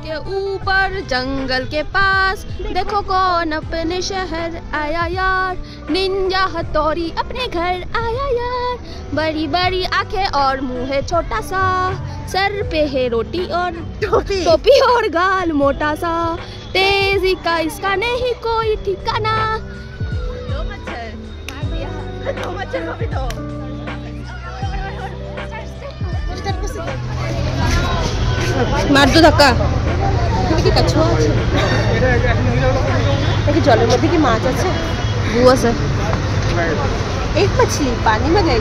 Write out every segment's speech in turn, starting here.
के ऊपर जंगल के पास देखो कौन अपने शहर आया यार, निंजा हथौड़ी अपने घर आया यार। बड़ी बड़ी आंखें और मुंह है छोटा सा, सर पे है रोटी और टोपी और गाल मोटा सा, तेजी का इसका नहीं कोई ठिकाना। दो मच्छर अभी दो। मार दो धक्का। কি কাছুয়া আছে নাকি জলের মধ্যে কি মাছ আছে? वो আছে एक मछली पानी में गई।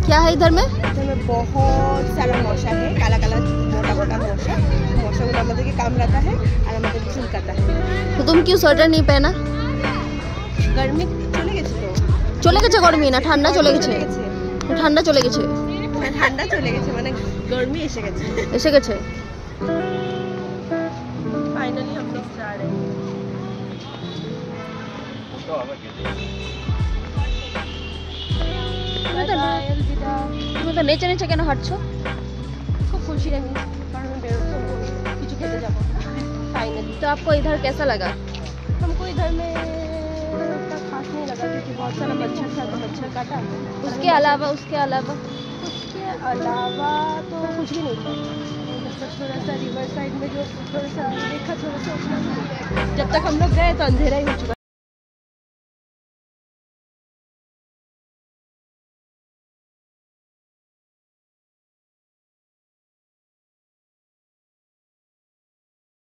क्या है इधर में? इधर में बहुत सारा मशा है, काला काला मोटा मोटा मशा। मशा को हमारे के काम रहता है और हमारे चुन करता है। तो तुम क्यों स्वेटर नहीं पहना? गर्मी चले গেছে তো। চলে গেছে গরমি না ঠান্ডা চলে গেছে? ঠান্ডা চলে গেছে। ঠান্ডা চলে গেছে মানে गर्मी এসে গেছে। এসে গেছে। ফাইনালি हम लोग जा रहे हैं। তুমি তো নেচে নেচে কেন হাঁটছো? খুব খুশি আমি কারণ আমি বেরোতে কিছু খেতে যাব फाइनली। तो आपको इधर कैसा लगा? हमको इधर में खास नहीं लगा क्योंकि बहुत सारा मच्छर था तो मच्छर काटा। उसके अलावा तो कुछ भी नहीं था। थोड़ा सा रिवर साइड में जो थोड़ा सा देखा थोड़ा सा, जब तक हम लोग गए तो अंधेरा ही हो चुका।